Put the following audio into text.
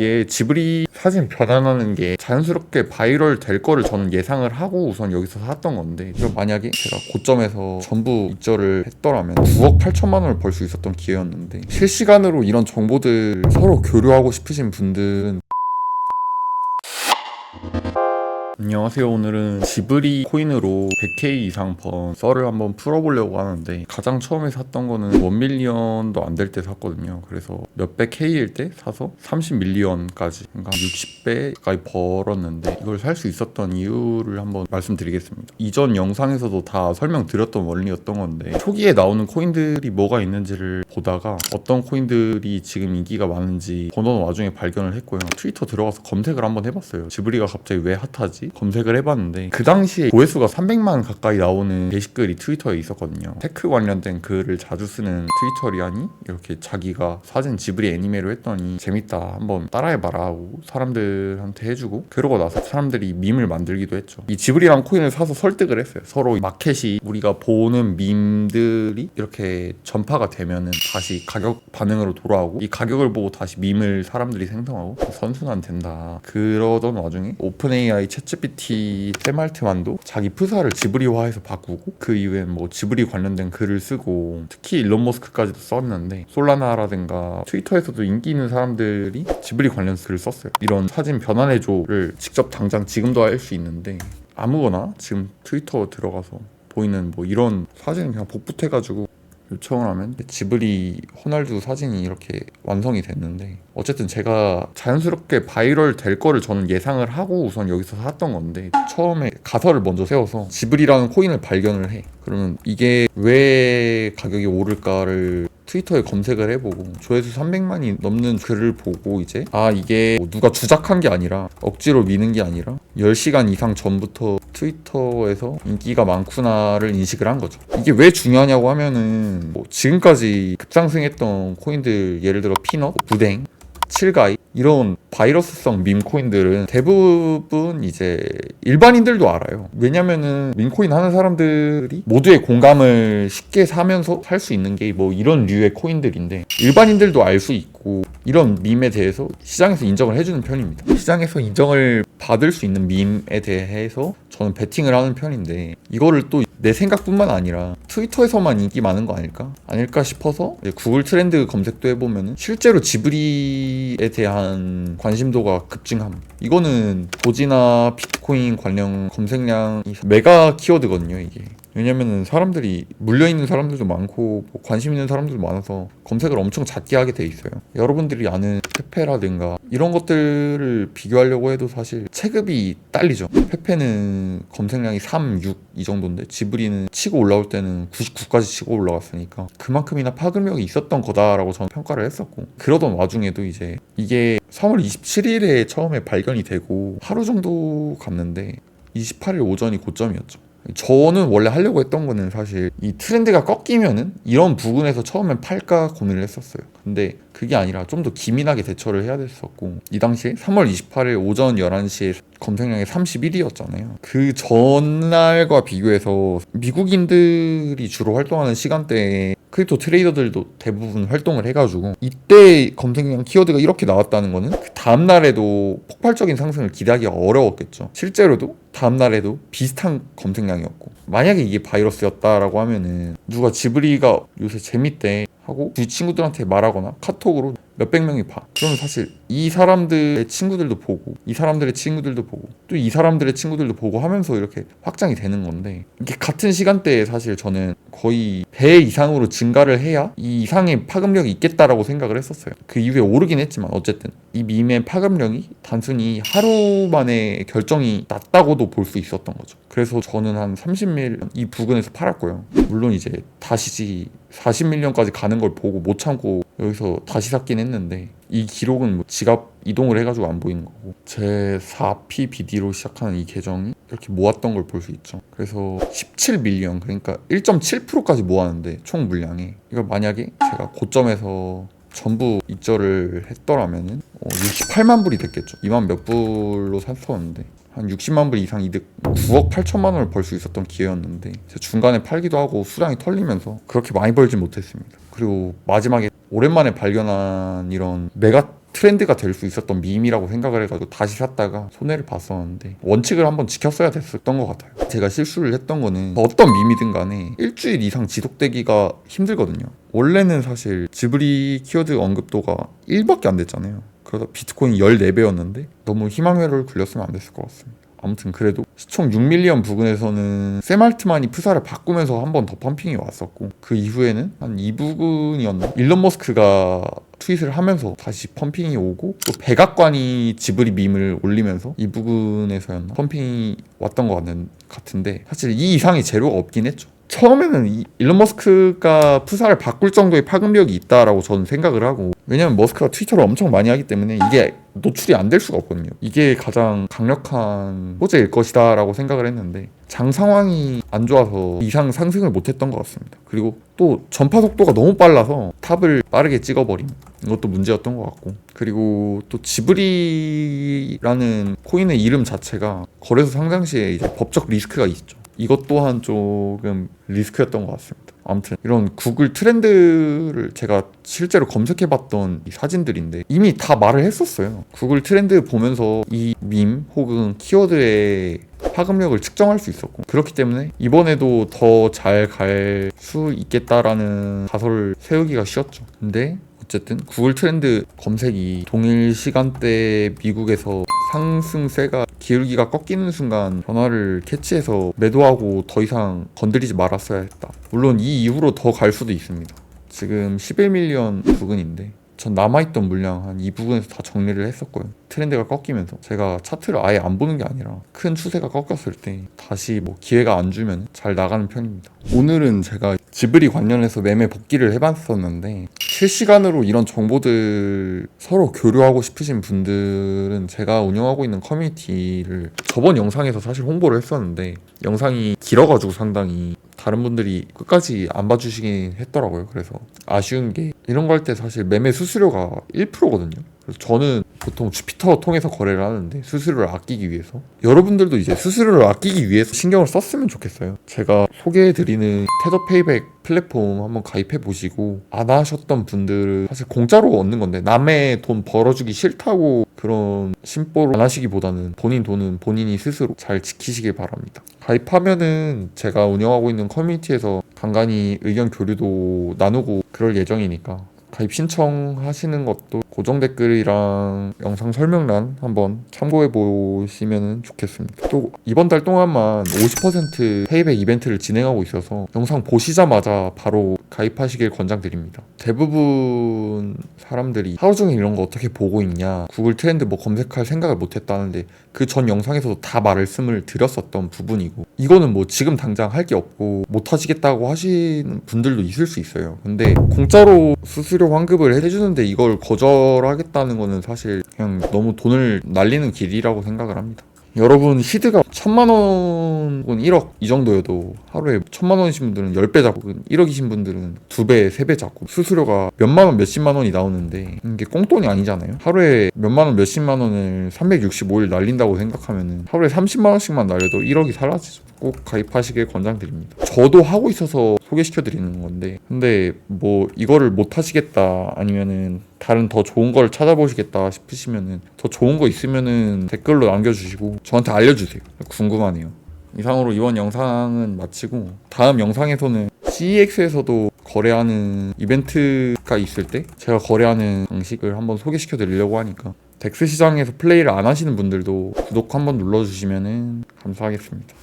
이게 지브리 사진 변환하는 게 자연스럽게 바이럴 될 거를 저는 예상을 하고 우선 여기서 샀던 건데, 이거 만약에 제가 고점에서 전부 입절을 했더라면 9억 8천만 원을 벌 수 있었던 기회였는데, 실시간으로 이런 정보들 서로 교류하고 싶으신 분들은 안녕하세요. 오늘은 지브리 코인으로 100K 이상 번 썰을 한번 풀어보려고 하는데, 가장 처음에 샀던 거는 1밀리언도 안 될 때 샀거든요. 그래서 몇백 K일 때 사서 30밀리언까지, 그러니까 60배 가까이 벌었는데, 이걸 살 수 있었던 이유를 한번 말씀드리겠습니다. 이전 영상에서도 다 설명드렸던 원리였던 건데, 초기에 나오는 코인들이 뭐가 있는지를 보다가 어떤 코인들이 지금 인기가 많은지 보던 와중에 발견을 했고요. 트위터 들어가서 검색을 한번 해봤어요. 지브리가 갑자기 왜 핫하지? 검색을 해봤는데, 그 당시에 조회수가 300만 가까이 나오는 게시글이 트위터에 있었거든요. 테크 관련된 글을 자주 쓰는 트위터리안이 이렇게 자기가 사진 지브리 애니메로 했더니 재밌다, 한번 따라해봐라 하고 사람들한테 해주고, 그러고 나서 사람들이 밈을 만들기도 했죠. 이 지브리랑 코인을 사서 설득을 했어요. 서로 마켓이 우리가 보는 밈들이 이렇게 전파가 되면은 다시 가격 반응으로 돌아오고, 이 가격을 보고 다시 밈을 사람들이 생성하고 선순환 된다. 그러던 와중에 오픈 AI 챗GPT 샘알트만도 자기 프사를 지브리화해서 바꾸고, 그 이후엔 뭐 지브리 관련된 글을 쓰고, 특히 일론 머스크까지도 썼는데, 솔라나라든가 트위터에서도 인기 있는 사람들이 지브리 관련 글을 썼어요. 이런 사진 변환해줘를 직접 당장 지금도 할 수 있는데, 아무거나 지금 트위터 들어가서 보이는 뭐 이런 사진을 그냥 복붙해가지고 요청을 하면 지브리 호날두 사진이 이렇게 완성이 됐는데, 어쨌든 제가 자연스럽게 바이럴 될 거를 저는 예상을 하고 우선 여기서 샀던 건데, 처음에 가설을 먼저 세워서 지브리라는 코인을 발견을 해. 그러면 이게 왜 가격이 오를까를 트위터에 검색을 해보고, 조회수 300만이 넘는 글을 보고, 이제 이게 뭐 누가 주작한 게 아니라 억지로 미는 게 아니라 10시간 이상 전부터 트위터에서 인기가 많구나를 인식을 한 거죠. 이게 왜 중요하냐고 하면은, 뭐 지금까지 급상승했던 코인들, 예를 들어 피넛, 부댕, 칠가이, 이런 바이러스성 밈 코인들은 대부분 이제 일반인들도 알아요. 왜냐면은 밈코인 하는 사람들이 모두의 공감을 쉽게 사면서 살 수 있는 게 뭐 이런 류의 코인들인데, 일반인들도 알 수 있고, 이런 밈에 대해서 시장에서 인정을 해주는 편입니다. 시장에서 인정을 받을 수 있는 밈에 대해서 저는 베팅을 하는 편인데, 이거를 또 내 생각뿐만 아니라 트위터에서만 인기 많은 거 아닐까 싶어서 구글 트렌드 검색도 해보면 실제로 지브리에 대한 관심도가 급증함. 이거는 도지나 비트코인 관련 검색량이 메가 키워드거든요, 이게. 왜냐면은 사람들이 물려있는 사람들도 많고 뭐 관심 있는 사람들도 많아서 검색을 엄청 잦게 하게 돼 있어요. 여러분들이 아는 페페라든가 이런 것들을 비교하려고 해도 사실 체급이 딸리죠. 페페는 검색량이 3, 6 이 정도인데, 지브리는 치고 올라올 때는 99까지 치고 올라갔으니까 그만큼이나 파급력이 있었던 거다라고 저는 평가를 했었고, 그러던 와중에도 이제 이게 3월 27일에 처음에 발견이 되고 하루 정도 갔는데 28일 오전이 고점이었죠. 저는 원래 하려고 했던 거는 사실 이 트렌드가 꺾이면은 이런 부분에서 처음엔 팔까 고민을 했었어요. 근데 그게 아니라 좀 더 기민하게 대처를 해야 됐었고, 이 당시에 3월 28일 오전 11시에 검색량이 31위였잖아요. 그 전날과 비교해서 미국인들이 주로 활동하는 시간대에 크립토 트레이더들도 대부분 활동을 해가지고, 이때 검색량 키워드가 이렇게 나왔다는 거는 그 다음날에도 폭발적인 상승을 기대하기가 어려웠겠죠. 실제로도 다음날에도 비슷한 검색량이었고, 만약에 이게 바이러스였다라고 하면은 누가 지브리가 요새 재밌대 하고 두 친구들한테 말하거나 카톡으로 몇백 명이 봐. 그러면 사실 이 사람들의 친구들도 보고, 이 사람들의 친구들도 보고, 또 이 사람들의 친구들도 보고 하면서 이렇게 확장이 되는 건데, 이게 같은 시간대에 사실 저는 거의 배 이상으로 증가를 해야 이 이상의 파급력이 있겠다라고 생각을 했었어요. 그 이후에 오르긴 했지만 어쨌든 이 밈의 파급력이 단순히 하루 만에 결정이 났다고도 볼 수 있었던 거죠. 그래서 저는 한 30밀 이 부근에서 팔았고요. 물론 이제 다시 40밀리언까지 가는 걸 보고 못 참고 여기서 다시 샀긴 했는데, 이 기록은 뭐 지갑 이동을 해가지고 안 보이는 거고, 제 4PBD로 시작하는 이 계정이 이렇게 모았던 걸 볼 수 있죠. 그래서 17밀리언, 그러니까 1.7%까지 모았는데 총 물량이, 이걸 만약에 제가 고점에서 전부 입절을 했더라면은 68만 불이 됐겠죠. 2만 몇 불로 샀었는데 한 60만 불 이상 이득, 9억 8천만 원을 벌 수 있었던 기회였는데, 중간에 팔기도 하고 수량이 털리면서 그렇게 많이 벌진 못했습니다. 그리고 마지막에 오랜만에 발견한 이런 메가 트렌드가 될 수 있었던 밈이라고 생각을 해가지고 다시 샀다가 손해를 봤었는데 원칙을 한번 지켰어야 됐었던 것 같아요. 제가 실수를 했던 거는 어떤 밈이든 간에 일주일 이상 지속되기가 힘들거든요. 원래는 사실 지브리 키워드 언급도가 1밖에 안 됐잖아요. 그러다 비트코인 14배였는데 너무 희망회로를 굴렸으면 안 됐을 것 같습니다. 아무튼 그래도 시총 6밀리언 부근에서는 샘 알트만이 프사를 바꾸면서 한 번 더 펌핑이 왔었고, 그 이후에는 한 이 부근이었나? 일론 머스크가 트윗을 하면서 다시 펌핑이 오고, 또 백악관이 지브리 밈을 올리면서 이 부근에서였나? 펌핑이 왔던 것 같은데, 사실 이 이상의 재료가 없긴 했죠. 처음에는 일론 머스크가 프사를 바꿀 정도의 파급력이 있다라고 저는 생각을 하고, 왜냐면 머스크가 트위터를 엄청 많이 하기 때문에 이게 노출이 안 될 수가 없거든요. 이게 가장 강력한 호재일 것이다 라고 생각을 했는데, 장 상황이 안 좋아서 이상 상승을 못했던 것 같습니다. 그리고 또 전파 속도가 너무 빨라서 탑을 빠르게 찍어버림, 이것도 문제였던 것 같고, 그리고 또 지브리라는 코인의 이름 자체가 거래소 상장 시에 이제 법적 리스크가 있죠. 이것 또한 조금 리스크였던 것 같습니다. 아무튼 이런 구글 트렌드를 제가 실제로 검색해봤던 이 사진들인데 이미 다 말을 했었어요. 구글 트렌드 보면서 이 밈 혹은 키워드의 파급력을 측정할 수 있었고, 그렇기 때문에 이번에도 더 잘 갈 수 있겠다라는 가설을 세우기가 쉬웠죠. 근데 어쨌든 구글 트렌드 검색이 동일 시간대에 미국에서 상승세가 기울기가 꺾이는 순간 변화를 캐치해서 매도하고 더 이상 건드리지 말았어야 했다. 물론 이 이후로 더 갈 수도 있습니다. 지금 11밀리언 부근인데 전 남아있던 물량 한 이 부분에서 다 정리를 했었고요. 트렌드가 꺾이면서 제가 차트를 아예 안 보는 게 아니라 큰 추세가 꺾였을 때 다시 뭐 기회가 안 주면 잘 나가는 편입니다. 오늘은 제가 지브리 관련해서 매매 복귀를 해봤었는데, 실시간으로 이런 정보들 서로 교류하고 싶으신 분들은 제가 운영하고 있는 커뮤니티를 저번 영상에서 사실 홍보를 했었는데, 영상이 길어가지고 상당히 다른 분들이 끝까지 안 봐주시긴 했더라고요. 그래서 아쉬운 게, 이런 거 할 때 사실 매매 수수료가 1%거든요. 그래서 저는 보통 주피터 통해서 거래를 하는데, 수수료를 아끼기 위해서 여러분들도 이제 수수료를 아끼기 위해서 신경을 썼으면 좋겠어요. 제가 소개해드리는 테더 페이백 플랫폼 한번 가입해 보시고, 안 하셨던 분들은 사실 공짜로 얻는 건데 남의 돈 벌어주기 싫다고 그런 심보를 안 하시기보다는 본인 돈은 본인이 스스로 잘 지키시길 바랍니다. 가입하면은 제가 운영하고 있는 커뮤니티에서 간간히 의견 교류도 나누고 그럴 예정이니까 가입 신청하시는 것도 고정 댓글이랑 영상 설명란 한번 참고해 보시면 좋겠습니다. 또 이번 달 동안만 50% 페이백 이벤트를 진행하고 있어서 영상 보시자마자 바로 가입하시길 권장드립니다. 대부분 사람들이 하루 종일 이런 거 어떻게 보고 있냐, 구글 트렌드 뭐 검색할 생각을 못 했다는데, 그 전 영상에서도 다 말씀을 드렸었던 부분이고, 이거는 뭐 지금 당장 할 게 없고 못 하시겠다고 하시는 분들도 있을 수 있어요. 근데 공짜로 수수료 환급을 해주는데 이걸 거절하겠다는 거는 사실 그냥 너무 돈을 날리는 길이라고 생각을 합니다. 여러분, 히드가 1000만원 혹은 1억 이 정도여도 하루에 1000만원이신 분들은 10배 잡고, 1억이신 분들은 2배, 3배 잡고, 수수료가 몇만원, 몇십만원이 나오는데 이게 꽁돈이 아니잖아요. 하루에 몇만원, 몇십만원을 365일 날린다고 생각하면 하루에 30만원씩만 날려도 1억이 사라지죠. 꼭 가입하시길 권장드립니다. 저도 하고 있어서 소개시켜드리는 건데, 근데 뭐 이거를 못 하시겠다, 아니면은 다른 더 좋은 걸 찾아보시겠다 싶으시면은 더 좋은 거 있으면은 댓글로 남겨주시고 저한테 알려주세요. 궁금하네요. 이상으로 이번 영상은 마치고, 다음 영상에서는 CEX에서도 거래하는 이벤트가 있을 때 제가 거래하는 방식을 한번 소개시켜 드리려고 하니까, 덱스 시장에서 플레이를 안 하시는 분들도 구독 한번 눌러주시면 감사하겠습니다.